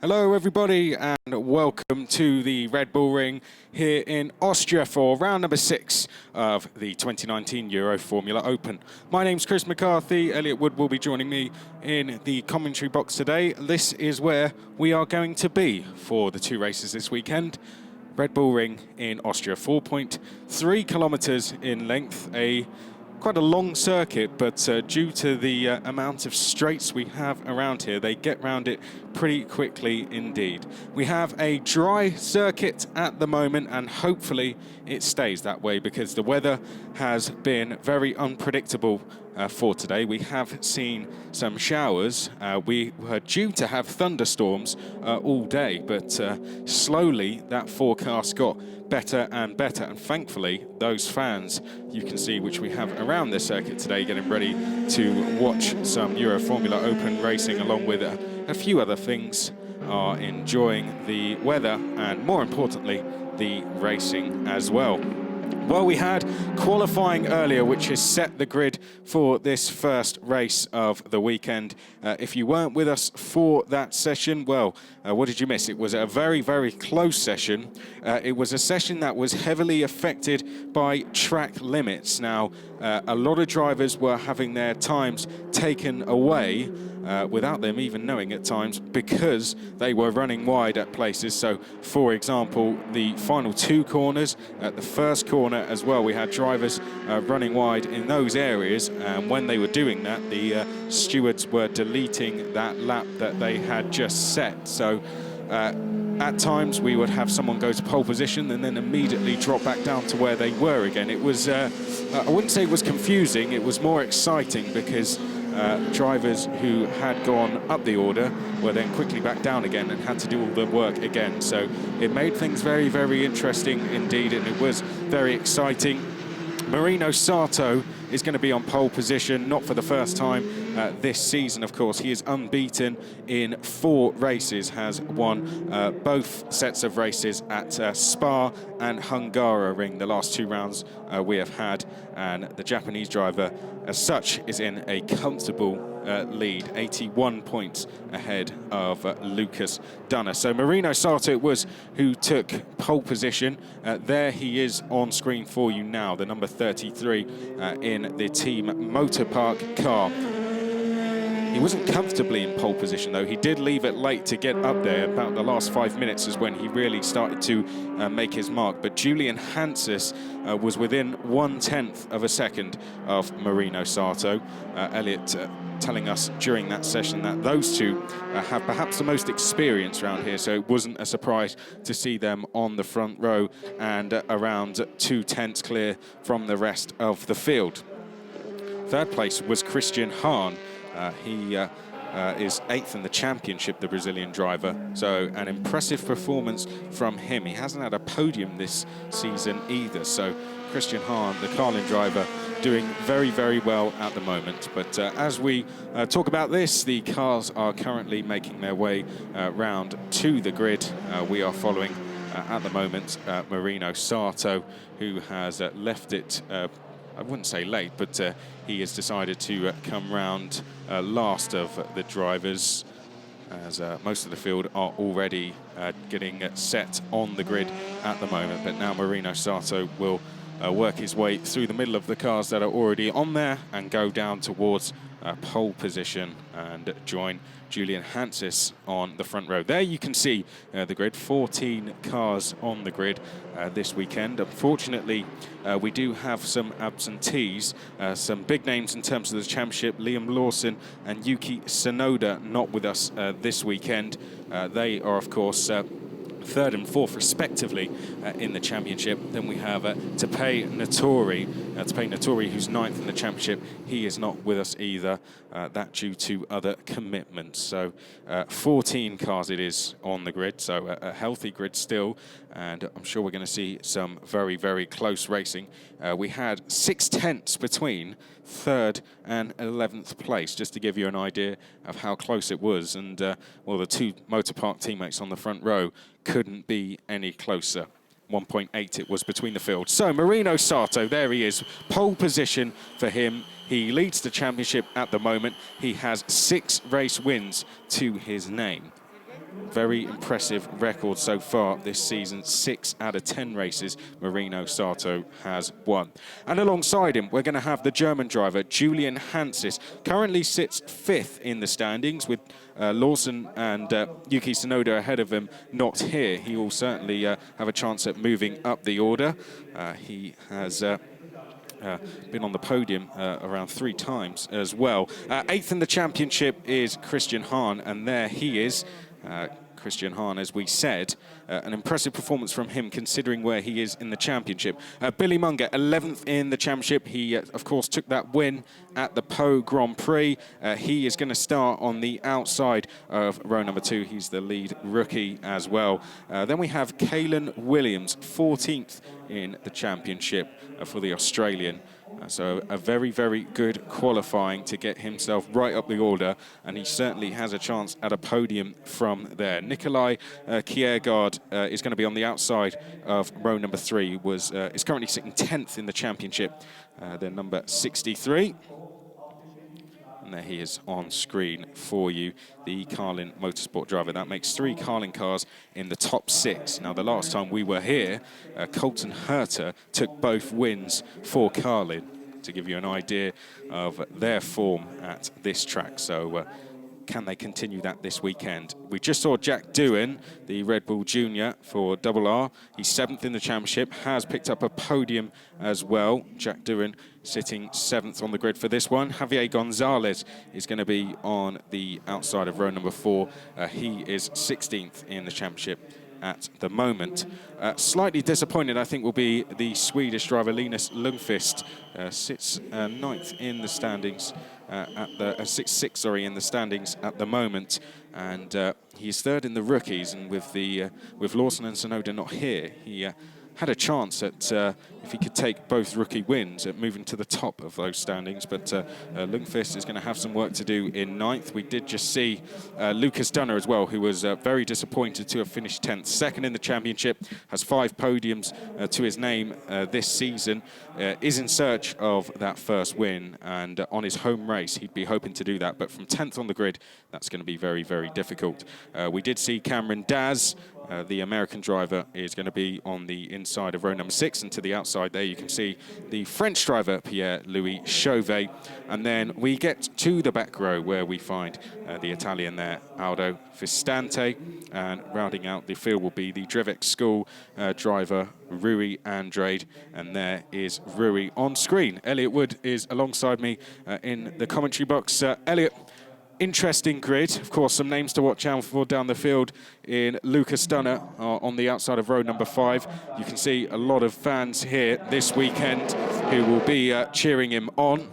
Hello everybody and welcome to the Red Bull Ring here in Austria for round number 6 of the 2019 Euroformula Open. My name's Chris McCarthy. Elliot Wood will be joining me in the commentary box today. This is where we are going to be for the 2 races this weekend. Red Bull Ring in Austria, 4.3 kilometers in length, quite a long circuit, but due to the amount of straights we have around here, they get round it pretty quickly indeed. We have a dry circuit at the moment, and hopefully it stays that way because the weather has been very unpredictable for today. We have seen some showers. We were due to have thunderstorms all day, but slowly that forecast got better and better, and thankfully those fans you can see which we have around the circuit today getting ready to watch some Euroformula Open racing along with a few other things are enjoying the weather and more importantly the racing as well. Well, we had qualifying earlier, which has set the grid for this first race of the weekend. If you weren't with us for that session, well, what did you miss? It was a very, very close session. It was a session that was heavily affected by track limits. Now, a lot of drivers were having their times taken away without them even knowing at times because they were running wide at places. So, for example, the final 2 corners, at the first corner as well, we had drivers running wide in those areas, and when they were doing that, the stewards were deleting that lap that they had just set. So at times we would have someone go to pole position and then immediately drop back down to where they were again. It was, I wouldn't say it was confusing, it was more exciting because drivers who had gone up the order were then quickly back down again and had to do all the work again. So it made things very, very interesting indeed, and it was very exciting. Marino Sato is going to be on pole position, not for the first time this season, of course. He is unbeaten in 4 races, has won both sets of races at Spa and Hungaroring, the last 2 rounds we have had, and the Japanese driver as such is in a comfortable lead, 81 points ahead of Lucas Dunner. So Marino Sato it was who took pole position. There he is on screen for you now, the number 33 in the Team Motor Park car. He wasn't comfortably in pole position though. He did leave it late to get up there. About the last 5 minutes is when he really started to make his mark. But Julian Hansis was within 1/10 of a second of Marino Sato. Elliot telling us during that session that those 2 have perhaps the most experience around here, so it wasn't a surprise to see them on the front row and around 2/10 clear from the rest of the field. Third place was Christian Hahn. He is 8th in the championship, the Brazilian driver, so an impressive performance from him. He hasn't had a podium this season either, so Christian Hahn, the Carlin driver, doing very, very well at the moment. But as we talk about this, the cars are currently making their way round to the grid. We are following, at the moment, Marino Sato, who has left it I wouldn't say late, but he has decided to come round last of the drivers, as most of the field are already getting set on the grid at the moment. But now Marino Sato will work his way through the middle of the cars that are already on there and go down towards pole position and join Julian Hansis on the front row. There you can see the grid, 14 cars on the grid this weekend. Unfortunately, we do have some absentees, some big names in terms of the championship. Liam Lawson and Yuki Tsunoda not with us this weekend. They are, of course, 3rd and 4th respectively in the championship. Then we have Tapei Natori, who's 9th in the championship. He is not with us either, that due to other commitments. So 14 cars it is on the grid, so a healthy grid still, and I'm sure we're going to see some very, very close racing. We had 6/10 between 3rd and 11th place, just to give you an idea of how close it was. And well, the 2 Motor Park teammates on the front row couldn't be any closer. 1.8 it was between the field. So Marino Sato, there he is, pole position for him. He leads the championship at the moment. He has 6 race wins to his name. very impressive record so far this season. 6 out of 10 races Marino Sato has won. And alongside him, we're going to have the German driver, Julian Hansis. Currently sits 5th in the standings with Lawson and Yuki Tsunoda ahead of him not here. He will certainly have a chance at moving up the order. He has... been on the podium around 3 times as well. 8th in the championship is Christian Hahn, and there he is. Christian Hahn, as we said, an impressive performance from him considering where he is in the championship. Billy Munger, 11th in the championship. He, of course, took that win at the Po Grand Prix. He is going to start on the outside of row number 2. He's the lead rookie as well. Then we have Kalen Williams, 14th in the championship for the Australian. So a very, very good qualifying to get himself right up the order, and he certainly has a chance at a podium from there. Nikolai Kiergaard is going to be on the outside of row number 3, is currently sitting 10th in the championship. They're number 63. And there he is on screen for you, the Carlin Motorsport driver. That makes 3 Carlin cars in the top 6. Now, the last time we were here, Colton Herter took both wins for Carlin, to give you an idea of their form at this track. So, can they continue that this weekend? We just saw Jack Doohan, the Red Bull Junior for RR. He's 7th in the championship, has picked up a podium as well. Jack Doohan sitting 7th on the grid for this one. Javier Gonzalez is going to be on the outside of row number 4. He is 16th in the championship at the moment. Slightly disappointed, I think, will be the Swedish driver Linus Lundqvist. Sits 9th in the standings, sixth, in the standings at the moment, and he's 3rd in the rookies. And with Lawson and Tsunoda not here, he had a chance at, if he could take both rookie wins, at moving to the top of those standings. But Lundqvist is going to have some work to do in 9th. We did just see Lucas Dunner as well, who was very disappointed to have finished 10th. 2nd in the championship, has 5 podiums to his name this season, is in search of that first win. And on his home race, he'd be hoping to do that. But from 10th on the grid, that's going to be very, very difficult. We did see Cameron Daz, the American driver, is going to be on the inside of row number 6, and to the outside there you can see the French driver Pierre-Louis Chauvet. And then we get to the back row where we find the Italian there, Aldo Fistante, and rounding out the field will be the Drevex School driver Rui Andrade, and there is Rui on screen. Elliot Wood is alongside me in the commentary box. Elliot, interesting grid. Of course, some names to watch out for down the field in Lucas Dunner on the outside of row number 5. You can see a lot of fans here this weekend who will be cheering him on.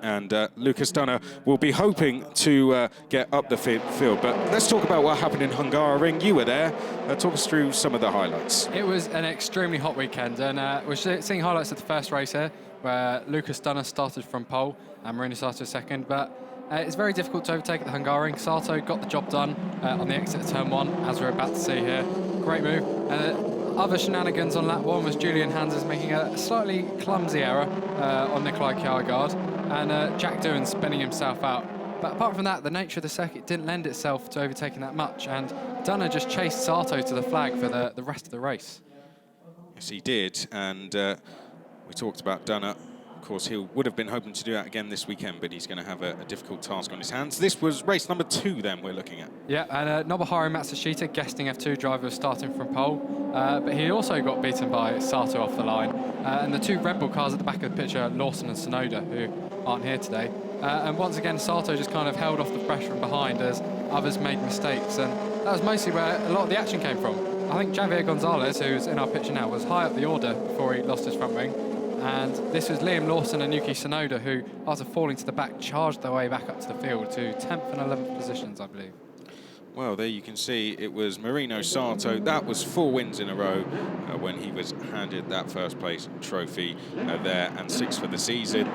And Lucas Dunner will be hoping to get up the field. But let's talk about what happened in Hungaroring. You were there. Talk us through some of the highlights. It was an extremely hot weekend. And we're seeing highlights of the first race here, where Lucas Dunner started from pole and Marino Sato second. But it's very difficult to overtake at the Hungaroring. Sato got the job done on the exit of turn 1, as we're about to see here. Great move. Other shenanigans on lap 1 was Julian Hanses making a slightly clumsy error on Nikolai Kiergaard, and Jack Doohan spinning himself out. But apart from that, the nature of the circuit didn't lend itself to overtaking that much, and Dunner just chased Sato to the flag for the rest of the race. Yes, he did, and we talked about Dunner. Of course, he would have been hoping to do that again this weekend, but he's going to have a difficult task on his hands. This was race number 2 then we're looking at. Yeah, and Nobuharu Matsushita, guesting F2 driver, starting from pole, but he also got beaten by Sato off the line. And the 2 Red Bull cars at the back of the picture, Lawson and Tsunoda, who aren't here today. And once again, Sato just kind of held off the pressure from behind as others made mistakes, and that was mostly where a lot of the action came from. I think Javier Gonzalez, who's in our picture now, was high up the order before he lost his front wing. And this was Liam Lawson and Yuki Tsunoda, who, after falling to the back, charged their way back up to the field to 10th and 11th positions, I believe. Well, there you can see it was Marino Sato. That was 4 wins in a row when he was handed that first place trophy there, and 6 for the season.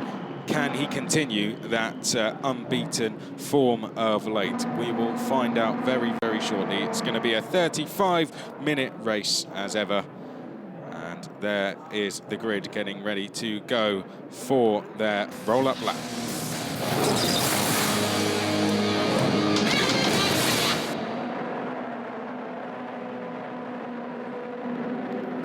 Can he continue that unbeaten form of late? We will find out very, very shortly. It's going to be a 35-minute race as ever. And there is the grid getting ready to go for their roll-up lap.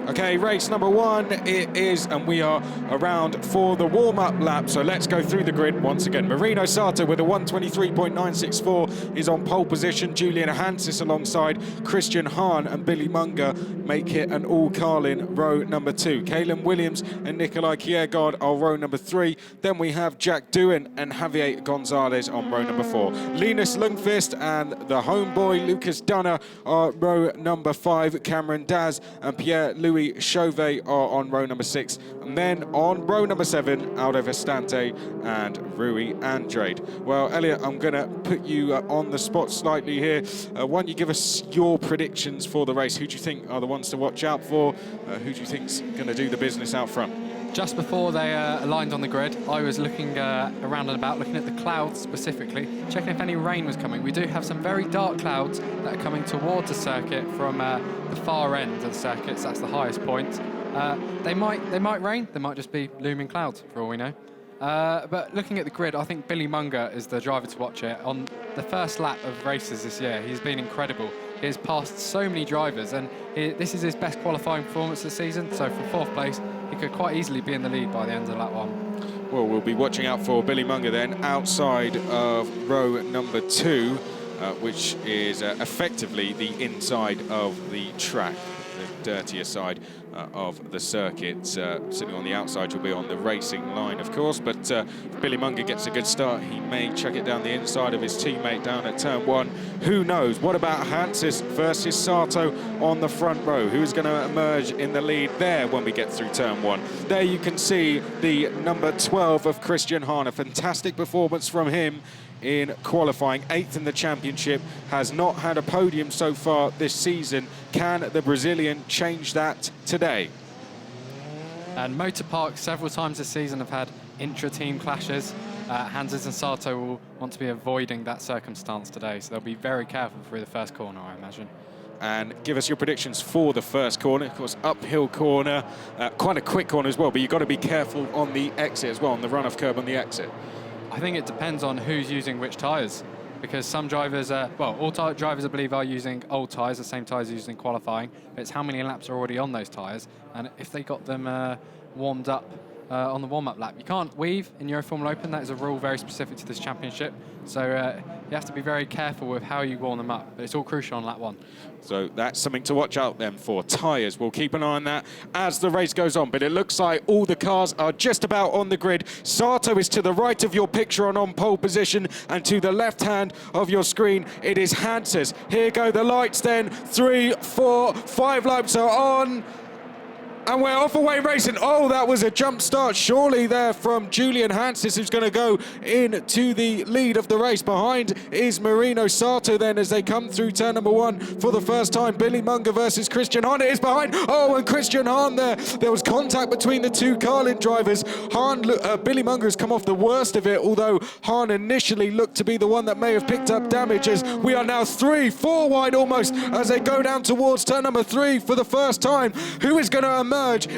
Okay, race number 1 it is, and we are around for the warm-up lap. So let's go through the grid once again. Marino Sato with a 1:23.964 is on pole position. Julian Hansis alongside Christian Hahn and Billy Munger make it an all-Carlin row number 2. Caelan Williams and Nikolai Kiergaard are row number 3. Then we have Jack Doohan and Javier Gonzalez on row number 4. Linus Lundqvist and the homeboy Lucas Dunner are row number 5. Cameron Daz and Pierre-Louis Chauvet are on row number 6. And then on row number 7, Aldo Vestante and Rui Andrade. Well, Elliot, I'm going to put you on the spot slightly here. Why don't you give us your predictions for the race? Who do you think are the ones to watch out for? Who do you think's going to do the business out front? Just before they aligned on the grid, I was looking around and about, looking at the clouds specifically, checking if any rain was coming. We do have some very dark clouds that are coming towards the circuit from the far end of the circuit, so that's the highest point. They might rain, they might just be looming clouds for all we know. But looking at the grid, I think Billy Munger is the driver to watch here. On the first lap of races this year, he's been incredible. He has passed so many drivers, and this is his best qualifying performance this season. So for 4th place, he could quite easily be in the lead by the end of lap 1. Well, we'll be watching out for Billy Munger then, outside of row number 2, which is effectively the inside of the track, the dirtier side of the circuit. Sitting on the outside, you'll be on the racing line, of course, but if Billy Munger gets a good start, he may chuck it down the inside of his teammate down at turn 1. Who knows? What about Hansis versus Sato on the front row? Who's going to emerge in the lead there when we get through turn 1? There you can see the number 12 of Christian Hahn. A fantastic performance from him in qualifying, 8th in the championship, has not had a podium so far this season. Can the Brazilian change that today? And Motor Park several times this season have had intra-team clashes. Hansis and Sato will want to be avoiding that circumstance today, so they'll be very careful through the first corner, I imagine. And give us your predictions for the first corner. Of course, uphill corner, quite a quick corner as well, but you've got to be careful on the exit as well, on the runoff curb on the exit. I think it depends on who's using which tyres, because some drivers, all drivers I believe are using old tyres, the same tyres used in qualifying, but it's how many laps are already on those tyres, and if they got them warmed up on the warm-up lap. You can't weave in Euroformula Open, that is a rule very specific to this championship, so you have to be very careful with how you warm them up, but it's all crucial on lap 1. So that's something to watch out then for. Tyres, we'll keep an eye on that as the race goes on, but it looks like all the cars are just about on the grid. Sato is to the right of your picture on pole position, and to the left hand of your screen it is Hansis. Here go the lights then, 3, 4, 5 lights are on. And we're off away racing. Oh, that was a jump start surely there from Julian Hansis, who's going to go into the lead of the race. Behind is Marino Sato then as they come through turn number 1 for the first time. Billy Munger versus Christian Hahn. It is behind. Oh, and Christian Hahn there. There was contact between the two Carlin drivers. Billy Munger has come off the worst of it, although Hahn initially looked to be the one that may have picked up damages. We are now 3, 4 wide almost as they go down towards turn number 3 for the first time. Who is going to emerge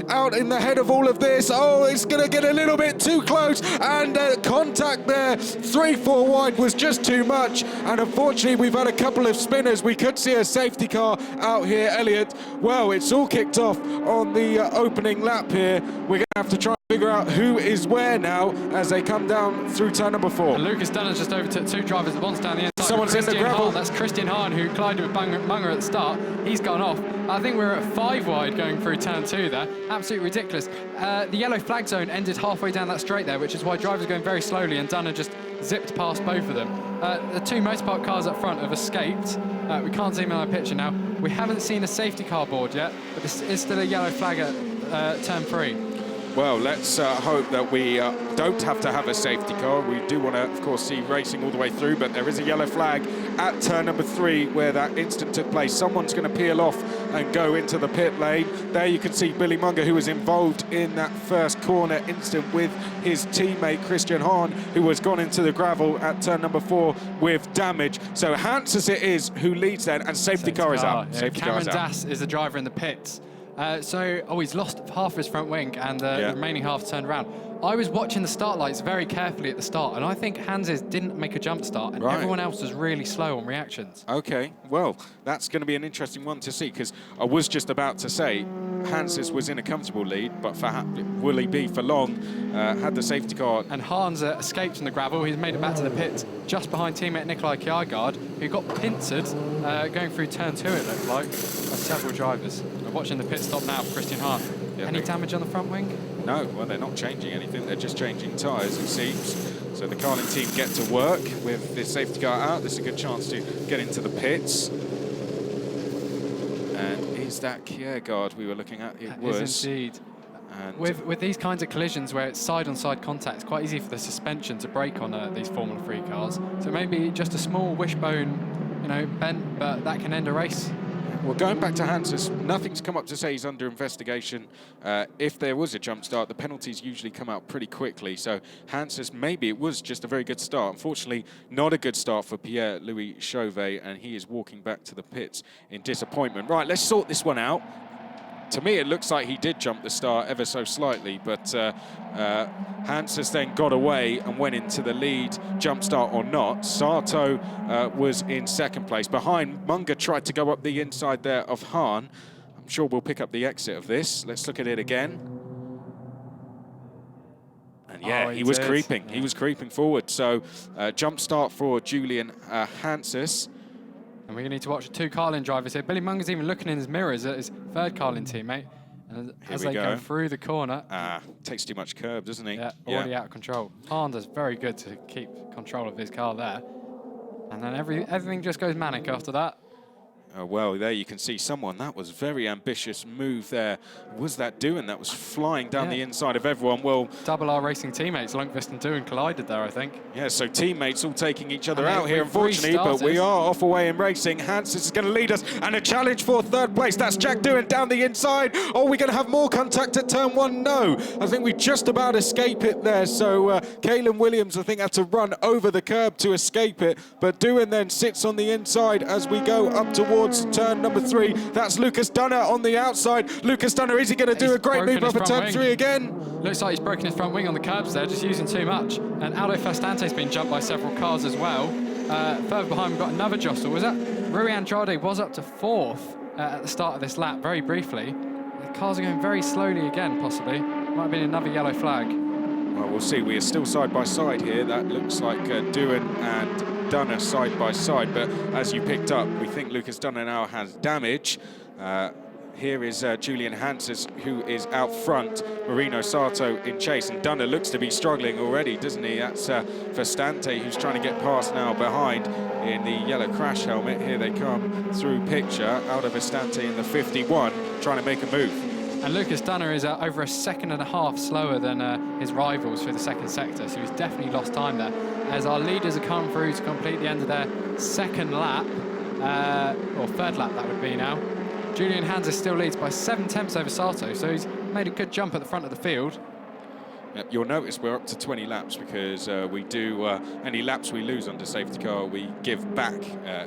out in the head of all of this? Oh, it's going to get a little bit too close, and contact there, 3, 4 wide was just too much, and unfortunately we've had a couple of spinners. We could see a safety car out here, Elliot. Well, it's all kicked off on the opening lap here. We're going to have to try and figure out who is where now as they come down through turn number 4. And Lucas Dunner's just overtook 2 drivers at once down the inside. Someone's in the gravel. Hahn. That's Christian Hahn, who collided with Munger at the start. He's gone off. I think we're at 5 wide going through turn 2 there. Absolutely ridiculous. The yellow flag zone ended halfway down that straight there, which is why drivers are going very slowly, and Dunner just zipped past both of them. The 2 motorpark cars up front have escaped. We can't see them in our picture now. We haven't seen a safety car board yet, but this is still a yellow flag at turn 3. Well, let's hope that we don't have to have a safety car. We do want to, of course, see racing all the way through, but there is a yellow flag at turn number 3 where that incident took place. Someone's going to peel off and go into the pit lane. There you can see Billy Munger, who was involved in that first corner incident with his teammate Christian Hahn, who has gone into the gravel at turn number 4 with damage. So Hansis it is who leads then, and safety car is out. Yeah. Cameron Das is the driver in the pits. He's lost half his front wing, and the remaining half turned around. I was watching the start lights very carefully at the start, and I think Hans's didn't make a jump start, and everyone else was really slow on reactions. Okay, well, that's going to be an interesting one to see, because I was just about to say Hans's was in a comfortable lead, but will he be for long? Had the safety car. And Hans escaped from the gravel. He's made it back to the pits just behind teammate Nikolai Kjærgaard, who got pincered going through turn 2, it looked like, by several drivers. We're watching the pit stop now for Christian Hahn. Any damage on the front wing? No, well, they're not changing anything. They're just changing tyres, it seems. So the Carlin team get to work with the safety car out. This is a good chance to get into the pits. And is that Kjærgaard we were looking at? It was. Is indeed. And with these kinds of collisions where it's side-on-side contact, it's quite easy for the suspension to break on these Formula 3 cars. So maybe just a small wishbone, bent, but that can end a race. Well, going back to Hans's, nothing's come up to say he's under investigation. If there was a jump start, the penalties usually come out pretty quickly. So Hans's, maybe it was just a very good start. Unfortunately, not a good start for Pierre-Louis Chauvet, and he is walking back to the pits in disappointment. Right, let's sort this one out. To me, it looks like he did jump the start ever so slightly, but Hans has then got away and went into the lead, jump start or not. Sato was in second place. Behind, Munger tried to go up the inside there of Hahn. I'm sure we'll pick up the exit of this. Let's look at it again. And yeah, he was creeping. Yeah. He was creeping forward. So jump start for Julian Hanses. And we're going to need to watch 2 Carlin drivers here. Billy Munger's even looking in his mirrors at his 3rd Carlin teammate. And as they go through the corner. Takes too much curb, doesn't he? Yeah, already out of control. Honda's very good to keep control of his car there. And then everything just goes manic after that. Well, there you can see someone. That was very ambitious move there. Was that Doohan that was flying down the inside of everyone? Well, Double R Racing teammates, Lundqvist and Doohan collided there, I think. Yeah, so teammates all taking each other out here, unfortunately, but we are off away in racing. Hanses is going to lead us, and a challenge for 3rd place. That's Jack Doohan down the inside. Oh, we're going to have more contact at turn 1? No. I think we just about escape it there. So Caelan Williams, I think, had to run over the curb to escape it, but Doohan then sits on the inside as we go up towards turn number 3. That's Lucas Dunner on the outside. Lucas Dunner, is he going to do a great move up at turn 3 again? Looks like he's broken his front wing on the curbs there, just using too much. And Aldo Fastante's been jumped by several cars as well. Further behind, we've got another jostle. Was that Rui Andrade was up to 4th at the start of this lap, very briefly. The cars are going very slowly again, possibly. Might have been another yellow flag. Well, we'll see. We are still side by side here. That looks like Doohan and Dunner side by side, but as you picked up, we think Lucas Dunner now has damage. Here is Julian Hanses, who is out front. Marino Sato in chase, and Dunner looks to be struggling already, doesn't he? That's Fastante, who's trying to get past now behind in the yellow crash helmet. Here they come through picture. Aldo Fastante in the 51, trying to make a move. And Lucas Dunner is over 1.5 seconds slower than his rivals for the 2nd sector, so he's definitely lost time there. As our leaders are coming through to complete the end of their 2nd lap, or 3rd lap that would be now. Julian Hanses still leads by 7/10 over Sato, so he's made a good jump at the front of the field. You'll notice we're up to 20 laps because we do any laps we lose under safety car, we give back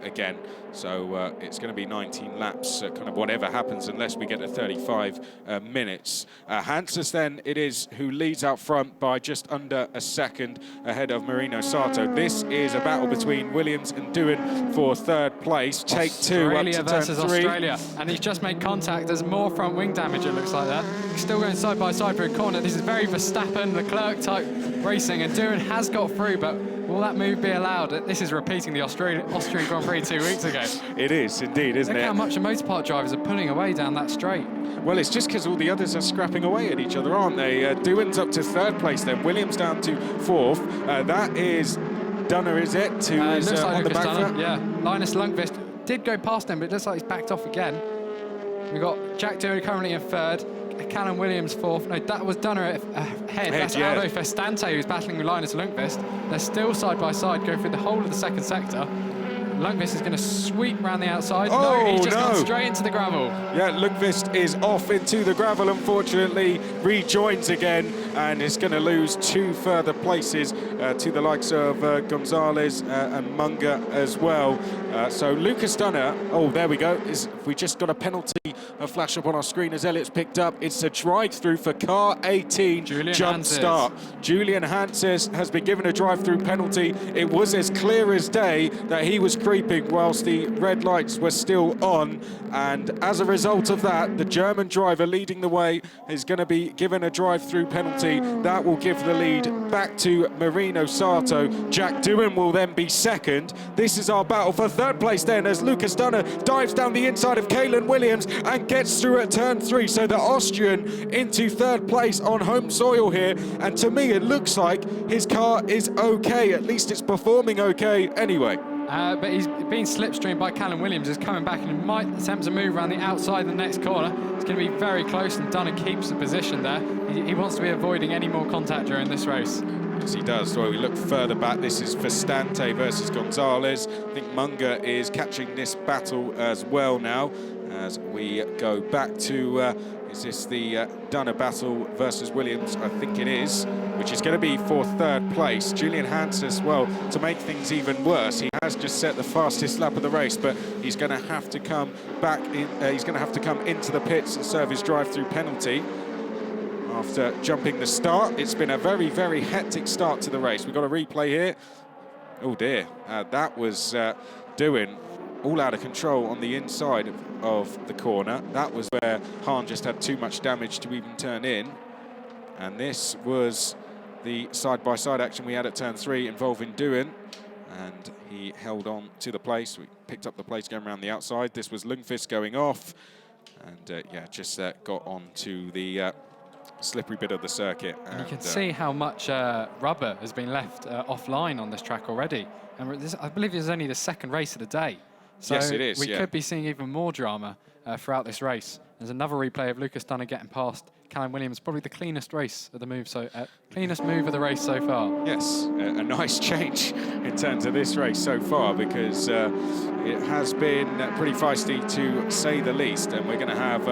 again. So it's going to be 19 laps, kind of whatever happens, unless we get to 35 minutes. Hanses then it is who leads out front by just under a second ahead of Marino Sato. This is a battle between Williams and Doohan for 3rd place. Take 2 up to turn 3. Australia, and he's just made contact. There's more front wing damage, it looks like that. He's still going side by side for a corner. This is very Verstappen, Leclerc type racing, and Doohan has got through, but will that move be allowed? This is repeating the Austrian Grand Prix 2 weeks ago. It is indeed, isn't it? Look how much the motorpark drivers are pulling away down that straight. Well, it's just because all the others are scrapping away at each other, aren't they? Doohan's up to 3rd place then, Williams down to 4th. That is Dunner, is it? Looks like on the back foot? Yeah, Linus Lundqvist did go past him, but it looks like he's backed off again. We've got Jack Doohan currently in 3rd. Callum Williams 4th. No, that was Dunner ahead. That's Aldo Fastante who's battling with Linus Lundqvist. They're still side by side, going through the whole of the 2nd sector. Lundqvist is going to sweep around the outside. Oh, no, he's just gone straight into the gravel. Yeah, Lundqvist is off into the gravel, unfortunately. Rejoins again. and is going to lose 2 further places to the likes of Gonzalez and Munger as well. So Lucas Dunner, oh, there we go. We just got a penalty, a flash up on our screen as Elliot's picked up. It's a drive-through for car 18, jump start. Julian Hanses has been given a drive-through penalty. It was as clear as day that he was creeping whilst the red lights were still on, and as a result of that, the German driver leading the way is going to be given a drive-through penalty. That will give the lead back to Marino Sato. Jack Doohan will then be second. This is our battle for third place then, as Lucas Dunner dives down the inside of Caelan Williams and gets through at turn 3. So the Austrian into third place on home soil here, and to me it looks like his car is okay. At least it's performing okay anyway. But he's being slipstreamed by Callum Williams, is coming back and might attempt to move around the outside of the next corner. It's going to be very close, and Dunner keeps the position there. He wants to be avoiding any more contact during this race. Yes, he does. So we look further back. This is Vestante versus Gonzalez. I think Munger is catching this battle as well now, as we go back to, is this the Dunner battle versus Williams? I think it is, which is going to be for third place. Julian Hans as well, to make things even worse. He has just set the fastest lap of the race, but he's going to have to come back in. He's going to have to come into the pits and serve his drive-through penalty. After jumping the start, it's been a very, very hectic start to the race. We've got a replay here. Oh dear, that was Doohan all out of control on the inside of the corner. That was where Hahn just had too much damage to even turn in. And this was the side-by-side action we had at turn 3 involving Doohan. And he held on to the place. We picked up the place going around the outside. This was Lundqvist going off. And yeah, just got on to the slippery bit of the circuit. And you can see how much rubber has been left offline on this track already. And this, I believe it's only the second race of the day. So yes, it is. We could be seeing even more drama throughout this race. There's another replay of Lucas Dunner getting past Callum Williams, probably the cleanest race of the move, cleanest move of the race so far. Yes, a nice change in terms of this race so far, because it has been pretty feisty to say the least, and we're going to have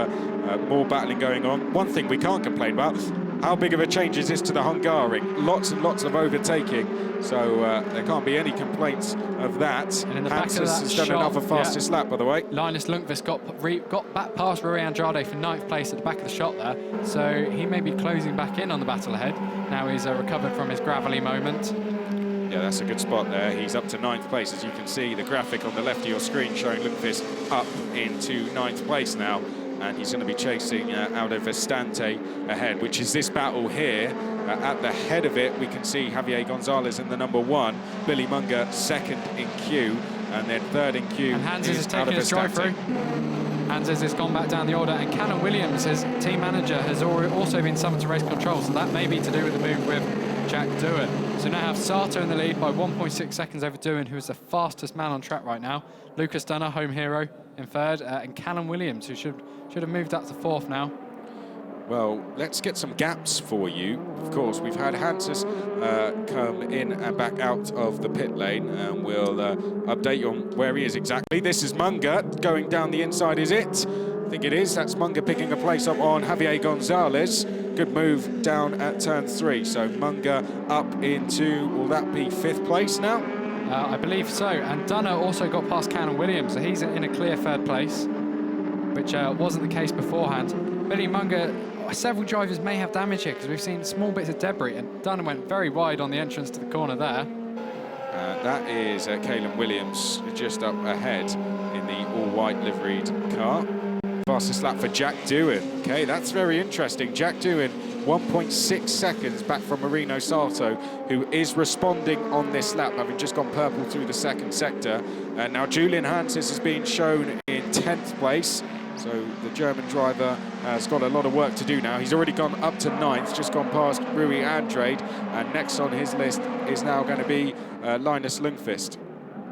more battling going on. One thing we can't complain about, how big of a change is this to the Hungaroring? Lots and lots of overtaking, so there can't be any complaints of that. And in the back of that has done another fastest lap, by the way. Linus Lundqvist got back past Rui Andrade for 9th place at the back of the shot there, so he may be closing back in on the battle ahead. Now he's recovered from his gravelly moment. Yeah, that's a good spot there. He's up to 9th place, as you can see the graphic on the left of your screen showing Lundqvist up into 9th place now. And he's going to be chasing Aldo Vestante ahead, which is this battle here. At the head of it, we can see Javier Gonzalez in the number 1, Billy Munger second in queue, and then third in queue. And Hanses is taking his drive-through. Hanses has gone back down the order, and Callum Williams, his team manager, has also been summoned to race control, so that may be to do with the move with Jack Doohan. So now have Sato in the lead by 1.6 seconds over Doohan, who is the fastest man on track right now. Lucas Dunner, home hero, in third, and Callum Williams, who should have moved up to 4th now. Well, let's get some gaps for you. Of course, we've had Hanses come in and back out of the pit lane, and we'll update you on where he is exactly. This is Munger going down the inside, is it? I think it is. That's Munger picking a place up on Javier Gonzalez. Good move down at turn 3. So Munger up into, will that be 5th place now? I believe so. And Dunner also got past Callum Williams, so he's in a clear 3rd place, which wasn't the case beforehand. Billy Munger, several drivers may have damage here because we've seen small bits of debris, and Dunner went very wide on the entrance to the corner there. That is Caelan Williams just up ahead in the all-white liveried car. Fastest lap for Jack Doohan. Okay, that's very interesting. Jack Doohan, 1.6 seconds back from Marino Sato, who is responding on this lap, having just gone purple through the 2nd sector. And now Julian Hanses is being shown in 10th place. So the German driver has got a lot of work to do now. He's already gone up to 9th, just gone past Rui Andrade. And next on his list is now going to be Linus Lundqvist.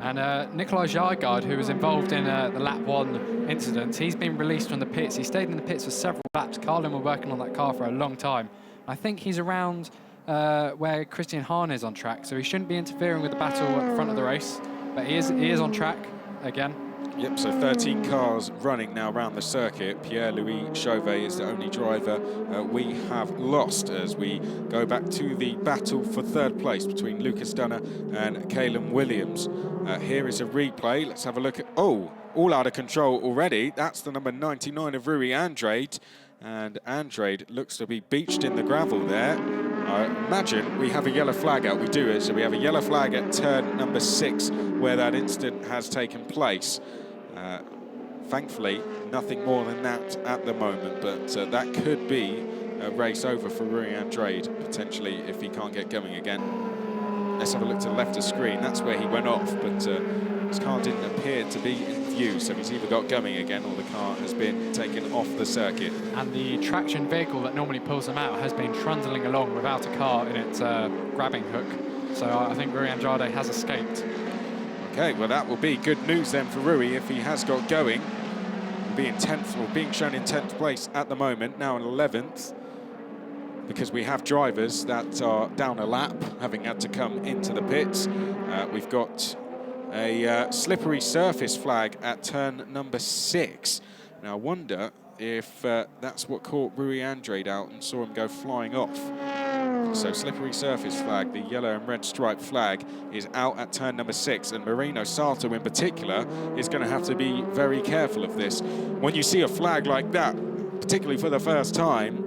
And Nikolai Jargaard, who was involved in the lap 1 incident, he's been released from the pits. He stayed in the pits for several laps. Carlin were working on that car for a long time. I think he's around where Christian Hahn is on track, so he shouldn't be interfering with the battle at the front of the race. But he is on track again. Yep, so 13 cars running now around the circuit. Pierre-Louis Chauvet is the only driver we have lost as we go back to the battle for third place between Lucas Dunner and Calum Williams. Here is a replay. Let's have a look at, oh, all out of control already. That's the number 99 of Rui Andrade. And Andrade looks to be beached in the gravel there. I imagine we have a yellow flag out. We do it, so we have a yellow flag at turn number 6 where that incident has taken place. Thankfully, nothing more than that at the moment, but that could be a race over for Rui Andrade, potentially, if he can't get going again. Let's have a look to the left of screen. That's where he went off, but his car didn't appear to be in view, so he's either got going again or the car has been taken off the circuit. And the traction vehicle that normally pulls them out has been trundling along without a car in its grabbing hook. So I think Rui Andrade has escaped. Okay, well that will be good news then for Rui if he has got going. Being 10th, or being shown in 10th place at the moment, now in 11th, because we have drivers that are down a lap, having had to come into the pits. We've got a slippery surface flag at turn number 6. Now I wonder if that's what caught Rui Andrade out and saw him go flying off. So slippery surface flag, the yellow and red striped flag, is out at turn number 6, and Marino Sato in particular is going to have to be very careful of this. When you see a flag like that, particularly for the first time,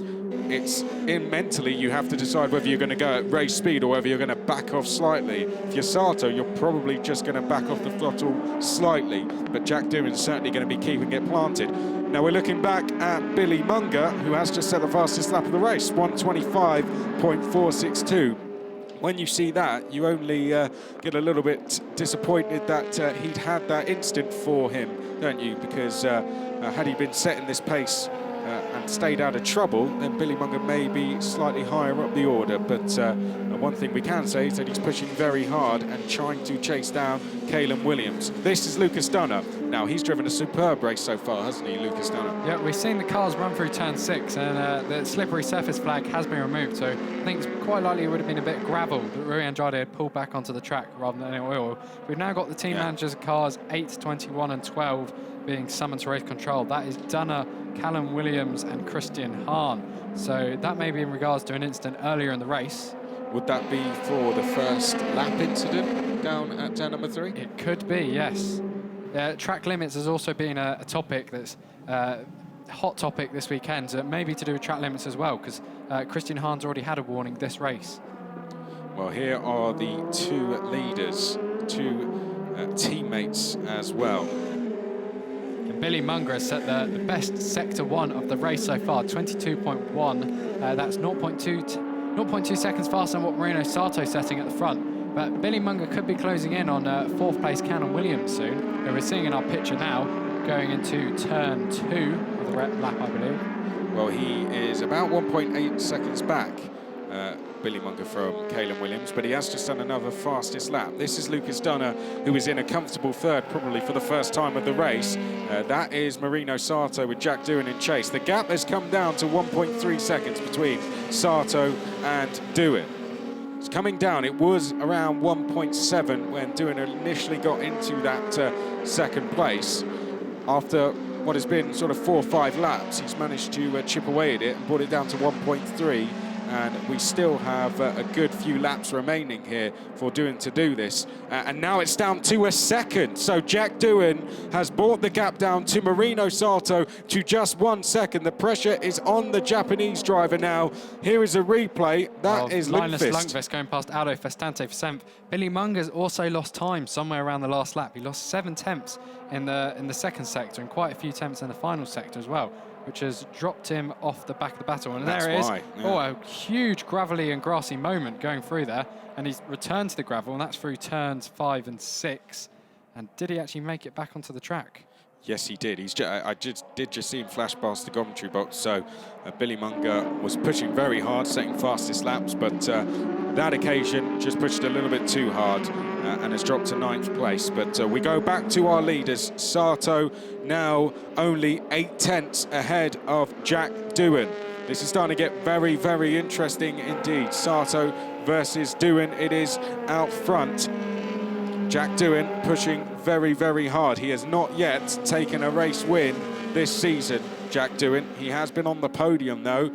it's mentally you have to decide whether you're going to go at race speed or whether you're going to back off slightly. If you're Sato, you're probably just going to back off the throttle slightly, but Jack Doohan's certainly going to be keeping it planted. Now we're looking back at Billy Munger, who has just set the fastest lap of the race, 1:25.462. When you see that, you only get a little bit disappointed that he'd had that instant for him, don't you? Because had he been setting this pace and stayed out of trouble, then Billy Munger may be slightly higher up the order. But one thing we can say is that he's pushing very hard and trying to chase down Calum Williams. This is Lucas Dunner. Now, he's driven a superb race so far, hasn't he, Lucas Dunner? Yeah, we've seen the cars run through turn 6, and the slippery surface flag has been removed. So I think it's quite likely it would have been a bit of gravel that Rui Andrade had pulled back onto the track rather than any oil. We've now got the team managers' cars 8, 21 and 12 being summoned to race control. That is Dunner, Calum Williams and Christian Hahn. So that may be in regards to an incident earlier in the race. Would that be for the first lap incident down at turn number 3? It could be, yes. Track limits has also been a topic that's hot topic this weekend, maybe to do with track limits as well, because Christian Hahn's already had a warning this race. Well, here are the 2 leaders, 2 teammates as well. Billy Munger has set the best Sector 1 of the race so far, 22.1. That's 0.2 seconds faster than what Marino Sato's setting at the front. But Billy Munger could be closing in on 4th place Calum Williams soon, who we're seeing in our picture now, going into turn 2 of the lap, I believe. Well, he is about 1.8 seconds back, Billy Munger, from Calum Williams, but he has just done another fastest lap. This is Lucas Dunner, who is in a comfortable 3rd, probably for the first time of the race. That is Marino Sato with Jack Doohan in chase. The gap has come down to 1.3 seconds between Sato and Doohan. It's coming down. It was around 1.7 when Doohan initially got into that 2nd place. After what has been sort of 4 or 5 laps, he's managed to chip away at it and brought it down to 1.3. And we still have a good few laps remaining here for Doohan to do this. And now it's down to a second. So Jack Doohan has brought the gap down to Marino Sato to just 1 second. The pressure is on the Japanese driver now. Here is a replay. That is Linus Lundqvist. Lundqvist going past Aldo Festante for 7th. Billy Munger's also lost time somewhere around the last lap. He lost 7 tenths in the 2nd sector and quite a few tenths in the final sector as well, which has dropped him off the back of the battle. And there it is. Yeah. Oh, a huge gravelly and grassy moment going through there. And he's returned to the gravel, and that's through turns 5 and 6. And did he actually make it back onto the track? Yes, he did. I did just see him flash past the commentary box. So Billy Munger was pushing very hard, setting fastest laps, but that occasion just pushed a little bit too hard and has dropped to 9th place. But we go back to our leaders. Sato now only 8 tenths ahead of Jack Doohan. This is starting to get very, very interesting indeed. Sato versus Doohan, it is out front. Jack Doohan pushing very, very hard. He has not yet taken a race win this season, Jack Doohan. He has been on the podium, though,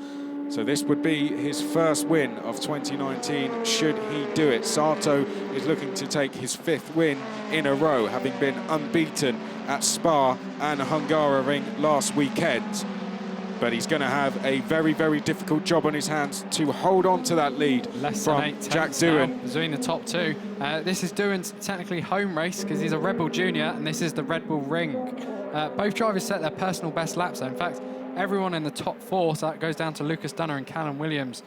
so this would be his first win of 2019, should he do it. Sato is looking to take his 5th win in a row, having been unbeaten at Spa and Hungaroring last weekend. But he's going to have a very, very difficult job on his hands to hold on to that lead from Jack Doohan. Between the top 2. This is Doohan's technically home race because he's a Red Bull Junior, and this is the Red Bull Ring. Both drivers set their personal best laps. In fact, everyone in the top 4, so that goes down to Lucas Dunner and Callum Williams,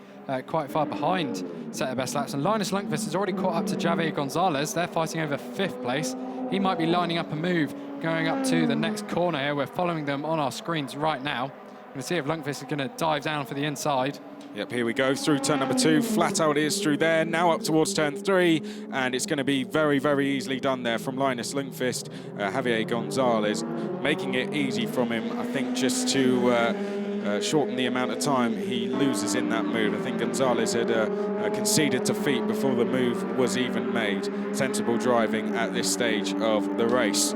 quite far behind, set their best laps. And Linus Lundqvist has already caught up to Javier Gonzalez. They're fighting over 5th place. He might be lining up a move going up to the next corner here. We're following them on our screens right now. We're going to see if Lundqvist is going to dive down for the inside. Yep, here we go, through turn number 2, flat out is through there, now up towards turn 3, and it's going to be very, very easily done there from Linus Lundqvist. Javier Gonzalez making it easy from him, I think, just to shorten the amount of time he loses in that move. I think Gonzalez had conceded defeat before the move was even made. Sensible driving at this stage of the race.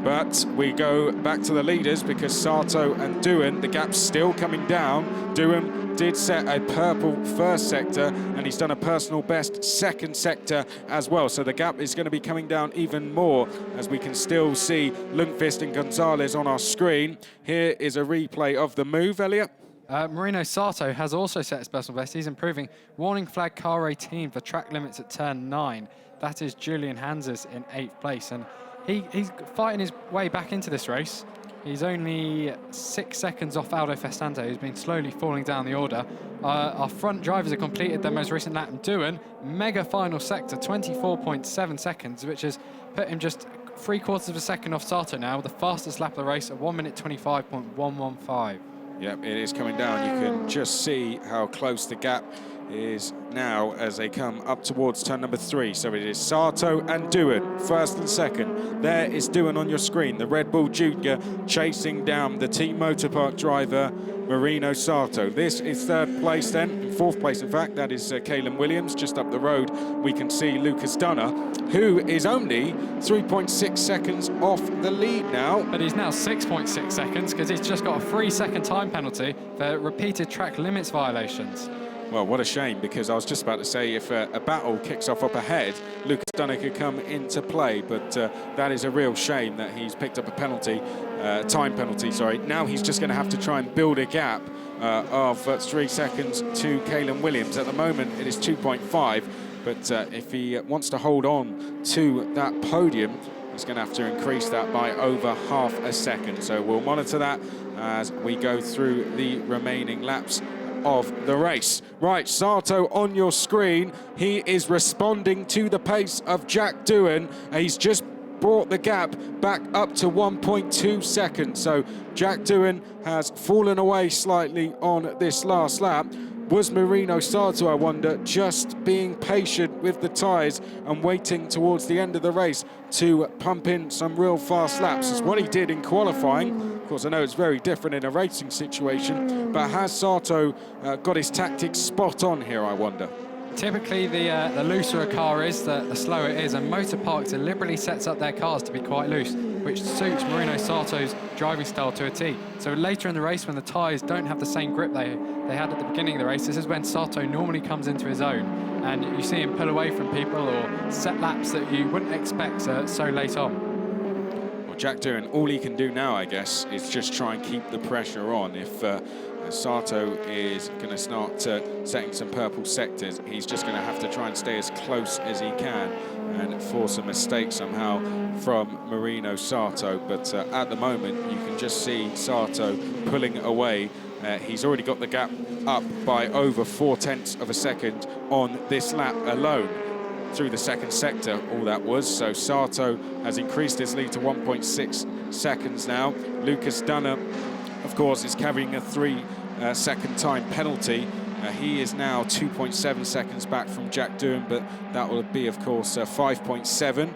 But we go back to the leaders because Sato and Doohan, the gap's still coming down. Doohan did set a purple first sector, and he's done a personal best second sector as well. So the gap is going to be coming down even more, as we can still see Lundqvist and Gonzalez on our screen. Here is a replay of the move, Elliot. Marino Sato has also set his personal best. He's improving. Warning flag car 18 for track limits at turn 9. That is Julian Hanses in 8th place. And he's fighting his way back into this race. He's only 6 seconds off Aldo Festante, who's been slowly falling down the order. Our front drivers have completed their most recent lap. And Doohan, mega final sector, 24.7 seconds, which has put him just 3/4 of a second off Sato now, the fastest lap of the race at 1 minute 25.115. Yep, it is coming down. You can just see how close the gap is now as they come up towards turn number 3. So it is Sato and Doohan, first and second. There is Doohan on your screen, the Red Bull Junior, chasing down the Team Motorpark driver, Marino Sato. This is 3rd place then, 4th place in fact, that is Callum Williams. Just up the road we can see Lucas Dunner, who is only 3.6 seconds off the lead now. But he's now 6.6 seconds because he's just got a 3-second time penalty for repeated track limits violations. Well, what a shame, because I was just about to say if a battle kicks off up ahead, Lucas Dunner could come into play, but that is a real shame that he's picked up a penalty, time penalty, sorry. Now he's just going to have to try and build a gap of 3 seconds to Callum Williams. At the moment, it is 2.5, but if he wants to hold on to that podium, he's going to have to increase that by over half a second. So we'll monitor that as we go through the remaining laps of the race. Right, Sato on your screen. He is responding to the pace of Jack Doohan. He's just brought the gap back up to 1.2 seconds. So Jack Doohan has fallen away slightly on this last lap. Was Marino Sato, I wonder, just being patient with the tyres and waiting towards the end of the race to pump in some real fast laps? It's what he did in qualifying. Of course, I know it's very different in a racing situation, but has Sato got his tactics spot on here, I wonder? Typically, the looser a car is, the slower it is, and Motorpark deliberately sets up their cars to be quite loose, which suits Marino Sato's driving style to a T. So later in the race, when the tyres don't have the same grip they had at the beginning of the race, this is when Sato normally comes into his own, and you see him pull away from people or set laps that you wouldn't expect so late on. Well, Jack Doohan, all he can do now, I guess, is just try and keep the pressure on. If Sato is going to start setting some purple sectors, he's just going to have to try and stay as close as he can and force a mistake somehow from Marino Sato. But at the moment, you can just see Sato pulling away. He's already got the gap up by over 0.4 of a second on this lap alone through the second sector, all that was. So Sato has increased his lead to 1.6 seconds now. Lucas Dunner, of course, is carrying a 3-second time penalty, He is now 2.7 seconds back from Jack Doohan, but that will be, of course, 5.7.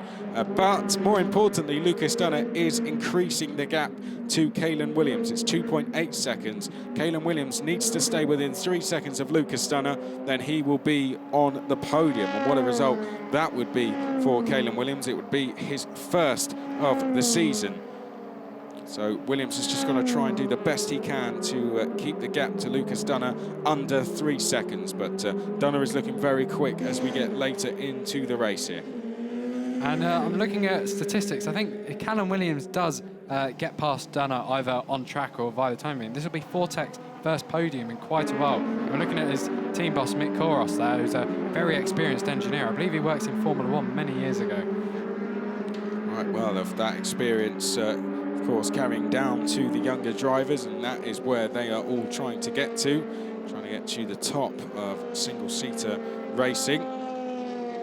But more importantly, Lucas Dunner is increasing the gap to Caelan Williams. It's 2.8 seconds. Caelan Williams needs to stay within 3 seconds of Lucas Dunner, then he will be on the podium. And what a result that would be for Caelan Williams. It would be his first of the season. So Williams is just going to try and do the best he can to keep the gap to Lucas Dunner under 3 seconds. But Dunner is looking very quick as we get later into the race here. And I'm looking at statistics. I think Caelan Williams does get past Dunner either on track or via the timing. This will be Fortek's first podium in quite a while. We're looking at his team boss, Mick Koros there, who's a very experienced engineer. I believe he works in Formula 1 many years ago. Right, well, of that experience, of course, carrying down to the younger drivers, and that is where they are all trying to get to the top of single-seater racing.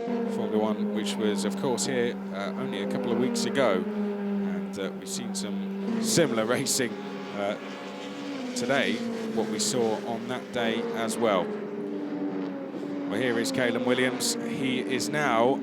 Formula 1, which was, of course, here only a couple of weeks ago, and we've seen some similar racing today, what we saw on that day as well. Well, here is Caelan Williams. He is now,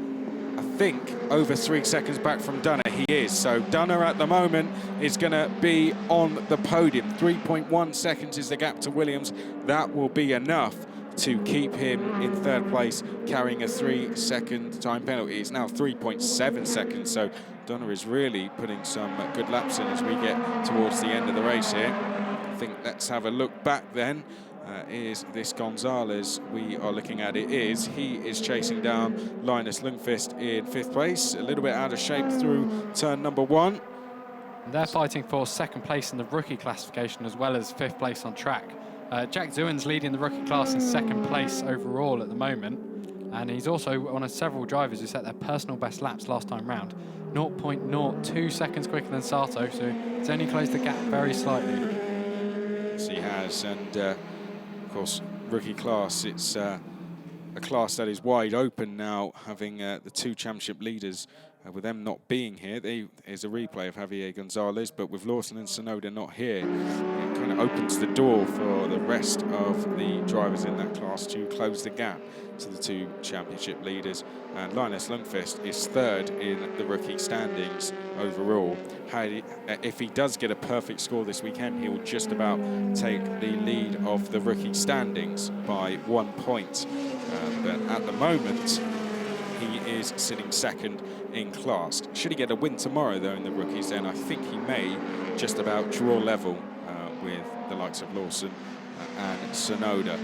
I think, over 3 seconds back from Dunner. He is. So Dunner at the moment is going to be on the podium. 3.1 seconds is the gap to Williams. That will be enough to keep him in third place, carrying a 3-second time penalty. It's now 3.7 seconds, so Dunner is really putting some good laps in as we get towards the end of the race here. I think let's have a look back then. Is this Gonzalez we are looking at? It is. He is chasing down Linus Lundqvist in 5th place, a little bit out of shape through turn number 1. They're fighting for 2nd place in the rookie classification as well as 5th place on track. Jack Doohan's leading the rookie class in 2nd place overall at the moment, and he's also one of several drivers who set their personal best laps last time round. 0.02 seconds quicker than Sato, so he's only closed the gap very slightly. Yes, he has, and of course, rookie class, it's a class that is wide open now, having the 2 championship leaders. With them not being here, there's a replay of Javier Gonzalez, but with Lawson and Sonoda not here, it kind of opens the door for the rest of the drivers in that class to close the gap to the 2 championship leaders. And Linus Lundqvist is 3rd in the rookie standings overall. If he does get a perfect score this weekend, he will just about take the lead of the rookie standings by 1 point. But at the moment, he is sitting 2nd in class. Should he get a win tomorrow, though, in the rookies, then I think he may just about draw level with the likes of Lawson and Sonoda.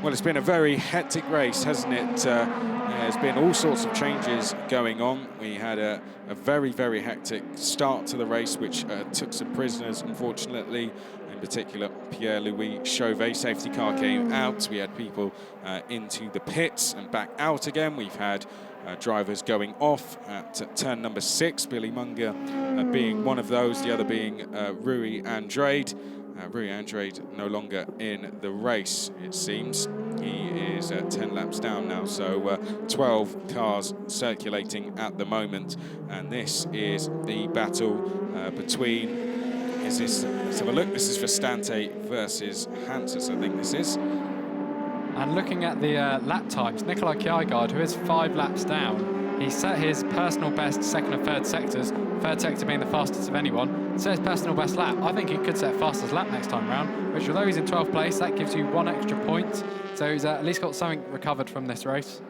Well, it's been a very hectic race, hasn't it? There's been all sorts of changes going on. We had a very, very hectic start to the race, which took some prisoners, unfortunately. In particular, Pierre-Louis Chauvet safety car came out. We had people into the pits and back out again. We've had drivers going off at turn number 6, Billy Munger being one of those, the other being Rui Andrade. Rui Andrade no longer in the race, it seems. He is 10 laps down now, so 12 cars circulating at the moment. And this is the battle between... let's have a look. This is for Stante versus Hanses, I think this is. And looking at the lap times, Nikolai Kjærgaard, who is 5 laps down, he set his personal best 2nd and 3rd sectors, 3rd sector being the fastest of anyone, set his personal best lap. I think he could set fastest lap next time round, which although he's in 12th place, that gives you 1 extra point. So he's at least got something recovered from this race.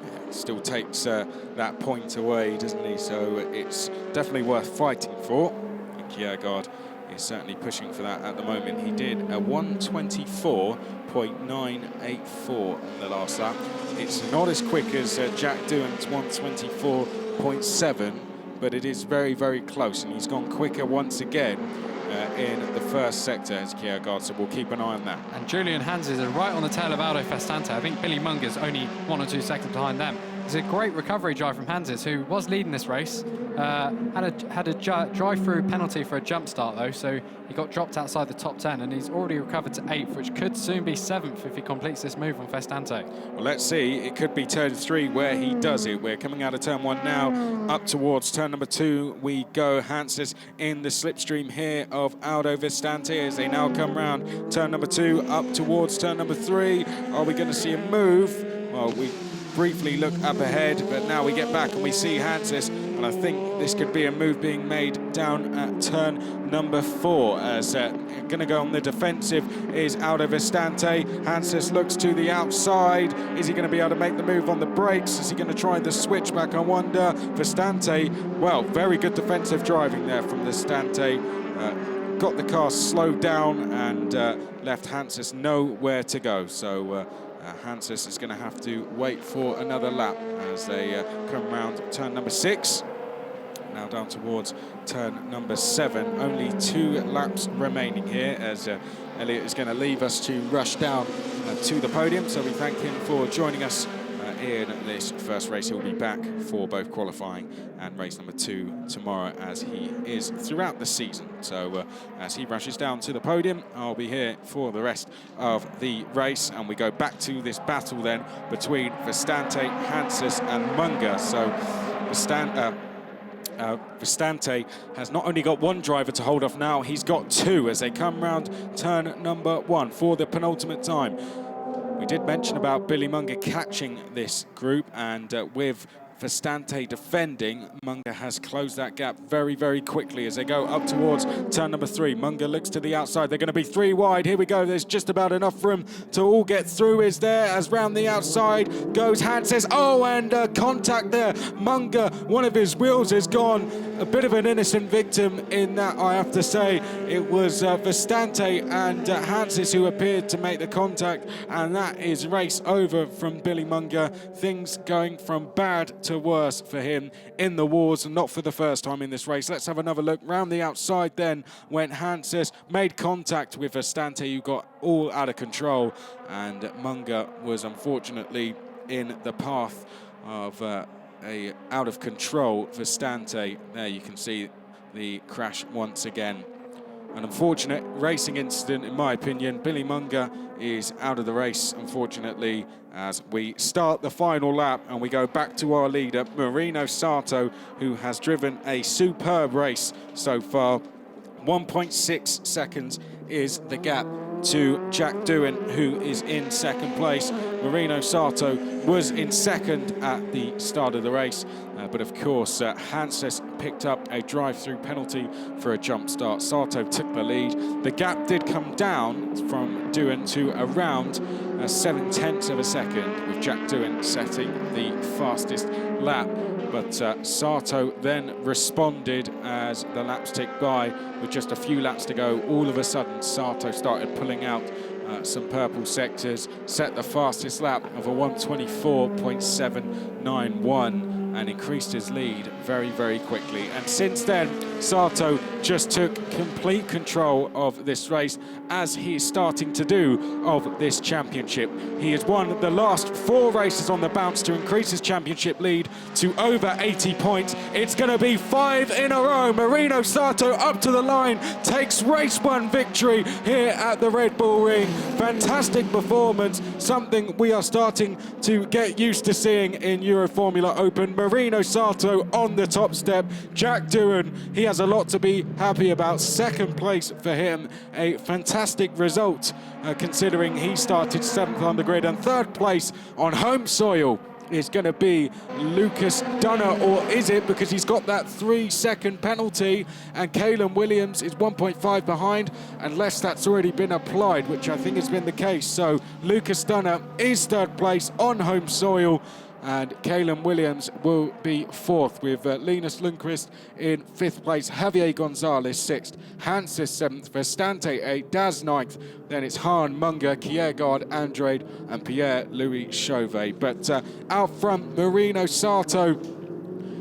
Yeah, still takes that point away, doesn't he? So it's definitely worth fighting for. And Kjærgaard is certainly pushing for that at the moment. He did a 1:24.984 on the last lap. It's not as quick as Jack Doohan's 1:24.7, but it is very, very close, and he's gone quicker once again in the 1st sector as Kjærgaard, so we'll keep an eye on that. And Julian Hanses is right on the tail of Aldo Festante. I think Billy Munger's only 1 or 2 seconds behind them. It's a great recovery drive from Hanses, who was leading this race. Had a drive-through penalty for a jump start, though, so he got dropped outside the top 10, and he's already recovered to 8th, which could soon be 7th if he completes this move on Festante. Well, let's see. It could be turn 3 where he does it. We're coming out of turn 1 now, up towards turn number 2 we go. Hanses in the slipstream here of Aldo Vistante as they now come round turn number 2, up towards turn number 3. Are we going to see a move? Well, we briefly look up ahead, but now we get back and we see Hanses, and I think this could be a move being made down at turn number 4 as going to go on the defensive is Aldo Vistante. Hanses looks to the outside. Is he going to be able to make the move on the brakes? Is he going to try the switchback? I wonder. Vistante, well, very good defensive driving there from Vistante. Got the car slowed down and left Hanses nowhere to go. So Hanses is going to have to wait for another lap as they come around turn number 6. Now down towards turn number 7. Only 2 laps remaining here as Elliot is going to leave us to rush down to the podium. So we thank him for joining us in this first race. He'll be back for both qualifying and race number 2 tomorrow, as he is throughout the season. So as he rushes down to the podium, I'll be here for the rest of the race, and we go back to this battle then between Vistante, Hanses and Munger. So Vistante has not only got 1 driver to hold off now, he's got 2 as they come round turn number 1 for the penultimate time. We did mention about Billy Munger catching this group, and with Vistante defending, Munger has closed that gap very, very quickly as they go up towards turn number 3. Munger looks to the outside. They're going to be 3 wide. Here we go. There's just about enough room to all get through. Is there as round the outside goes Hanses. Oh, and contact there. Munger, one of his wheels is gone. A bit of an innocent victim in that, I have to say. It was Vistante and Hanses who appeared to make the contact, and that is race over from Billy Munger. Things going from bad to worse for him in the wars, and not for the first time in this race. Let's have another look. Round the outside then went Hanses, made contact with Vistante, who got all out of control, and Munger was unfortunately in the path of a out of control Vistante. There you can see the crash once again. An unfortunate racing incident, in my opinion. Billy Munger is out of the race, unfortunately, as we start the final lap and we go back to our leader, Marino Sato, who has driven a superb race so far. 1.6 seconds is the gap to Jack Doohan, who is in second place. Marino Sato was in second at the start of the race, but of course Hanses picked up a drive-through penalty for a jump start. Sato took the lead. The gap did come down from Doohan to around 7/10 of a second, with Jack Doohan setting the fastest lap. But Sato then responded as the laps ticked by. With just a few laps to go, all of a sudden Sato started pulling out some purple sectors, set the fastest lap of a 1:24.791 and increased his lead very, very quickly. And since then, Sato just took complete control of this race, as he is starting to do of this championship. He has won the last 4 races on the bounce to increase his championship lead to over 80 points. It's going to be 5 in a row. Marino Sato up to the line, takes race 1 victory here at the Red Bull Ring. Fantastic performance, something we are starting to get used to seeing in Euroformula Open. Marino Sato on the top step. Jack Doohan, he has a lot to be happy about. Second place for him, a fantastic result considering he started 7th on the grid. And third place on home soil is going to be Lucas Dunner, or is it, because he's got that 3-second penalty, and Caelan Williams is 1.5 behind, unless that's already been applied, which I think has been the case. So Lucas Dunner is third place on home soil, and Caelan Williams will be 4th, with Linus Lundqvist in 5th place, Javier Gonzalez 6th, Hanses 7th, Vistante 8th, Daz 9th, then it's Hahn, Munger, Kiergaard, Andrade and Pierre-Louis Chauvet. But out front, Marino Sato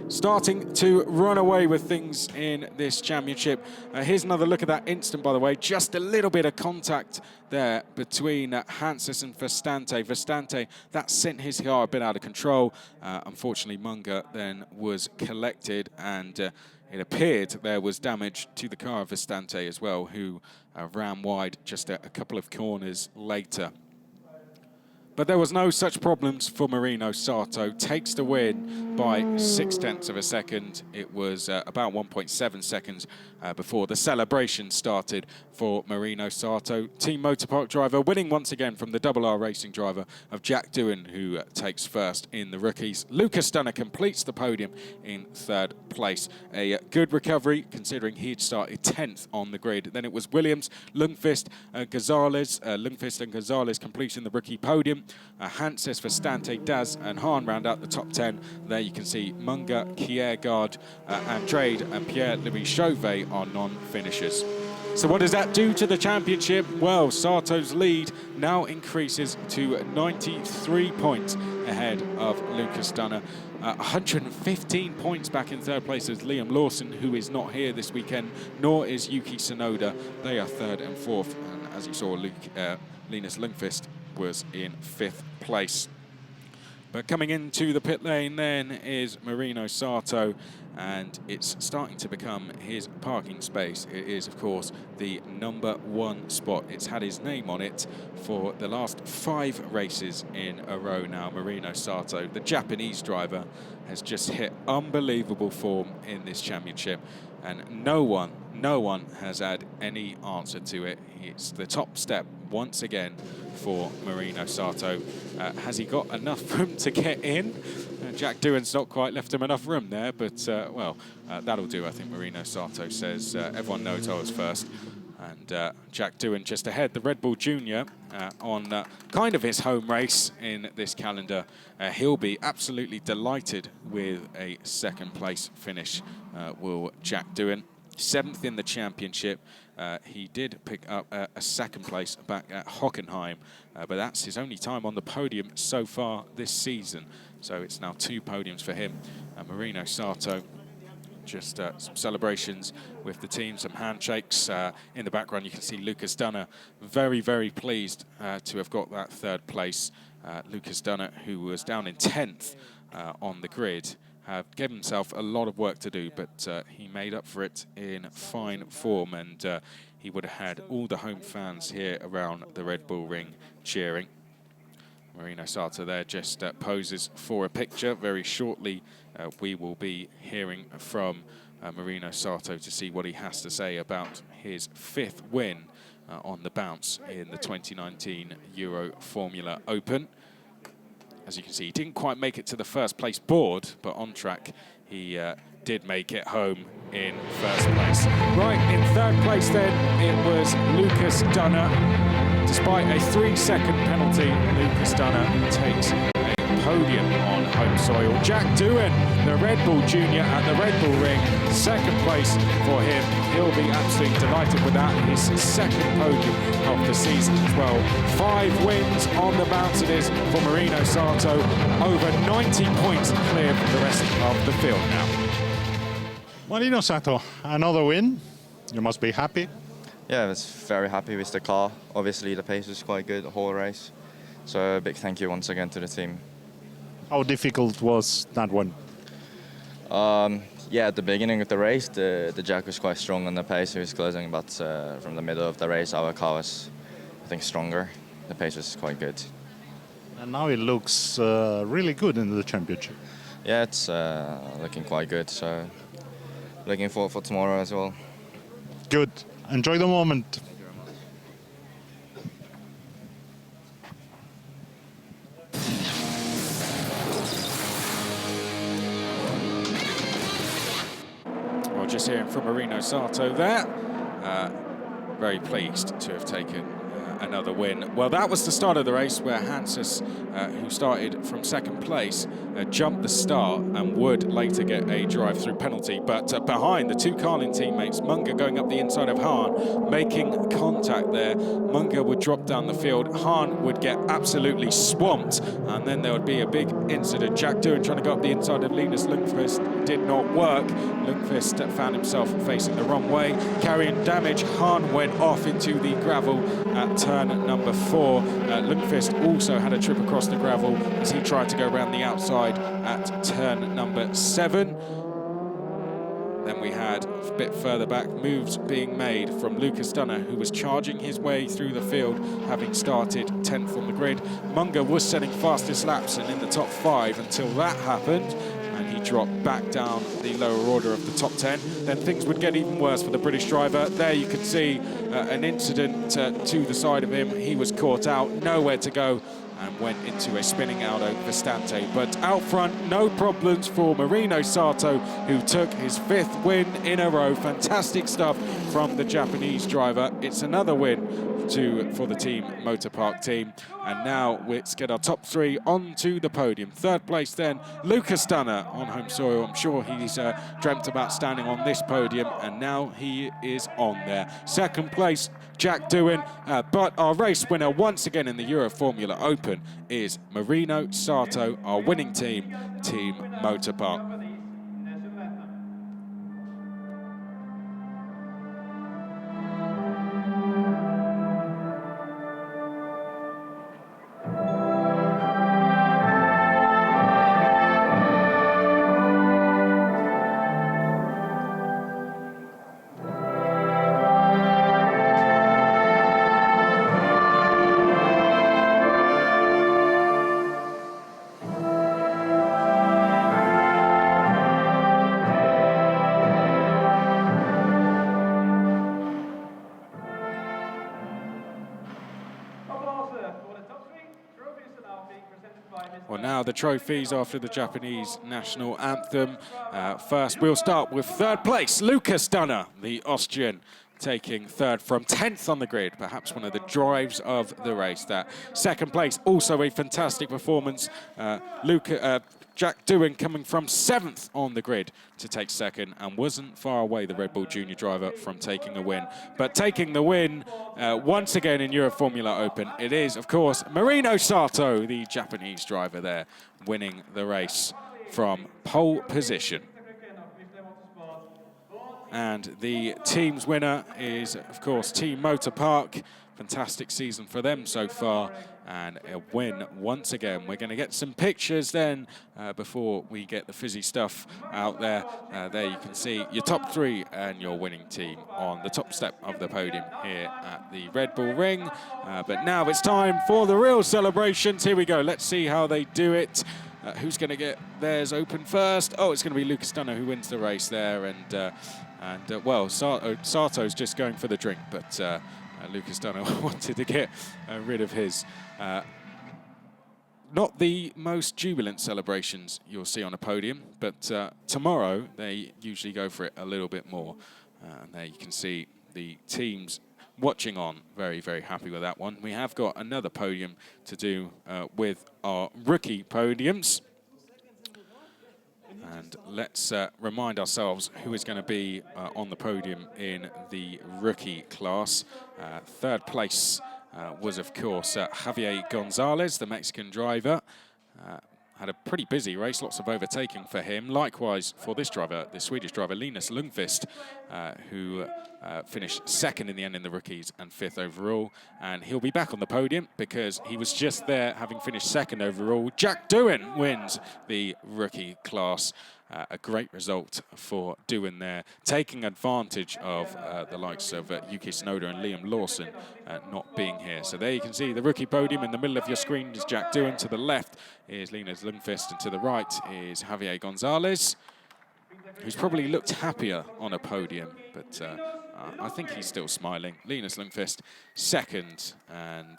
starting to run away with things in this championship. Here's another look at that instant, by the way. Just a little bit of contact there between Hanses and Verstante. Verstante, that sent his car a bit out of control. Unfortunately, Munger then was collected, and it appeared there was damage to the car of Verstante as well, who ran wide just a couple of corners later. But there was no such problems for Marino Sato. Takes the win by 0.6 of a second. It was about 1.7 seconds before the celebration started for Marino Sato. Team Motorpark driver winning once again from the R Racing driver of Jack Doohan, who takes first in the rookies. Lucas Dunner completes the podium in third place. A good recovery considering he'd started 10th on the grid. Then it was Williams, Lundqvist, Gonzalez. Lundqvist and Gonzalez completing the rookie podium. Hanses, Verstante, Daz and Hahn round out the top 10. There you can see Munger, Kiergaard, Andrade and Pierre-Louis Chauvet are non-finishers. So what does that do to the championship? Well, Sato's lead now increases to 93 points ahead of Lucas Dunner. 115 points back in third place is Liam Lawson, who is not here this weekend, nor is Yuki Tsunoda. They are third and fourth, and as you saw, Linus Lundqvist was in fifth place. But coming into the pit lane then is Marino Sato, and it's starting to become his parking space. It is, of course, the #1 spot. It's had his name on it for the last 5 races in a row now. Marino Sato, the Japanese driver, has just hit unbelievable form in this championship, and no one has had any answer to it. It's the top step once again for Marino Sato. Has he got enough room to get in? Jack Doohan's not quite left him enough room there, but well, that'll do, I think Marino Sato says. Everyone knows I was first. And Jack Doohan just ahead, the Red Bull Junior on kind of his home race in this calendar. He'll be absolutely delighted with a second place finish, will Jack Doohan. 7th in the championship. He did pick up a second place back at Hockenheim, but that's his only time on the podium so far this season. So it's now 2 podiums for him. Marino Sato, just some celebrations with the team, some handshakes. In the background, you can see Lucas Dunner, very, very pleased to have got that third place. Lucas Dunner, who was down in 10th on the grid, gave himself a lot of work to do, but he made up for it in fine form, and he would have had all the home fans here around the Red Bull Ring cheering. Marino Sato there just poses for a picture. Very shortly, we will be hearing from Marino Sato to see what he has to say about his 5th win on the bounce in the 2019 Euroformula Open. As you can see, he didn't quite make it to the first place board, but on track, he did make it home in first place. Right, in third place then, it was Lucas Dunner. Despite a 3-second penalty, Lucas Dunner takes a podium on home soil. Jack Doohan, the Red Bull Junior at the Red Bull Ring, second place for him. He'll be absolutely delighted with that. His second podium of the season as well. 5 wins on the bounce it is for Marino Sato. Over 90 points clear from the rest of the field now. Marino Sato, another win. You must be happy. Yeah, I was very happy with the car. Obviously, the pace was quite good the whole race. So a big thank you once again to the team. How difficult was that one? Yeah, at the beginning of the race, the Jack was quite strong on the pace. He was closing, but from the middle of the race, our car was, I think, stronger. The pace was quite good. And now it looks really good in the championship. Yeah, it's looking quite good. So looking forward for tomorrow as well. Good. Enjoy the moment. Well, just hearing from Marino Sato there. Very pleased to have taken another win. Well, that was the start of the race where Hanses, who started from second place, jumped the start and would later get a drive-through penalty. But behind, the two Carlin teammates, Munger going up the inside of Hahn, making contact there. Munger would drop down the field. Hahn would get absolutely swamped, and then there would be a big incident. Jack Doohan trying to go up the inside of Linus Lundqvist did not work. Lundqvist found himself facing the wrong way, carrying damage. Hahn went off into the gravel at turn number 4. Lundqvist also had a trip across the gravel as he tried to go around the outside at turn number 7. Then we had a bit further back moves being made from Lucas Dunner, who was charging his way through the field, having started 10th on the grid. Munger was setting fastest laps and in the top 5 until that happened, and he dropped back down the lower order of the top 10. Then things would get even worse for the British driver. There you can see an incident to the side of him. He was caught out, nowhere to go, and went into a spinning Aldo Vistante. But out front, no problems for Marino Sato, who took his 5th win in a row. Fantastic stuff from the Japanese driver. It's another win for the Team Motor Park team. And now let's get our top 3 onto the podium. 3rd place then, Lucas Dunner on home soil. I'm sure he's dreamt about standing on this podium, and now he is on there. 2nd place, Jack Doohan, but our race winner once again in the Euroformula Open is Marino Sato, our winning team, Team Motor Park. Well, now the trophies after the Japanese national anthem. First, we'll start with 3rd place, Lucas Dunner, the Austrian, taking 3rd from 10th on the grid, perhaps one of the drives of the race. That 2nd place, also a fantastic performance. Jack Doohan coming from 7th on the grid to take 2nd, and wasn't far away, the Red Bull Junior driver, from taking a win. But taking the win once again in Euroformula Open, it is, of course, Marino Sato, the Japanese driver there, winning the race from pole position. And the team's winner is, of course, Team Motor Park. Fantastic season for them so far, and a win once again. We're going to get some pictures then before we get the fizzy stuff out there. There you can see your top 3 and your winning team on the top step of the podium here at the Red Bull Ring. But now it's time for the real celebrations. Here we go. Let's see how they do it. Who's going to get theirs open first? Oh, it's going to be Lucas Dunner who wins the race there. Well, Sato's just going for the drink, but Lucas Dunner wanted to get rid of his. Not the most jubilant celebrations you'll see on a podium, but tomorrow they usually go for it a little bit more. And there you can see the teams watching on, very, very happy with that one. We have got another podium to do with our rookie podiums. And let's remind ourselves who is going to be on the podium in the rookie class. 3rd place was, of course, Javier Gonzalez, the Mexican driver. Had a pretty busy race, lots of overtaking for him. Likewise for this driver, the Swedish driver, Linus Lundqvist, who finished 2nd in the end in the rookies and 5th overall. And he'll be back on the podium because he was just there having finished 2nd overall. Jack Doohan wins the rookie class. A great result for Doohan there, taking advantage of the likes of Yuki Tsunoda and Liam Lawson not being here. So there you can see the rookie podium. In the middle of your screen is Jack Doohan. To the left is Linus Lundqvist, and to the right is Javier Gonzalez, who's probably looked happier on a podium, but I think he's still smiling. Linus Lundqvist 2nd, and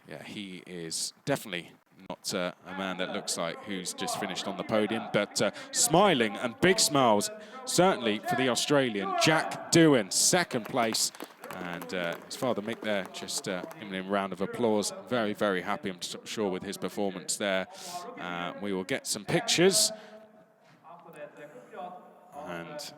yeah, he is definitely not a man that looks like who's just finished on the podium, but smiling and big smiles, certainly for the Australian. Jack Doohan, 2nd place And his father Mick there, just giving him a round of applause. Very, very happy, I'm sure, with his performance there. We will get some pictures. And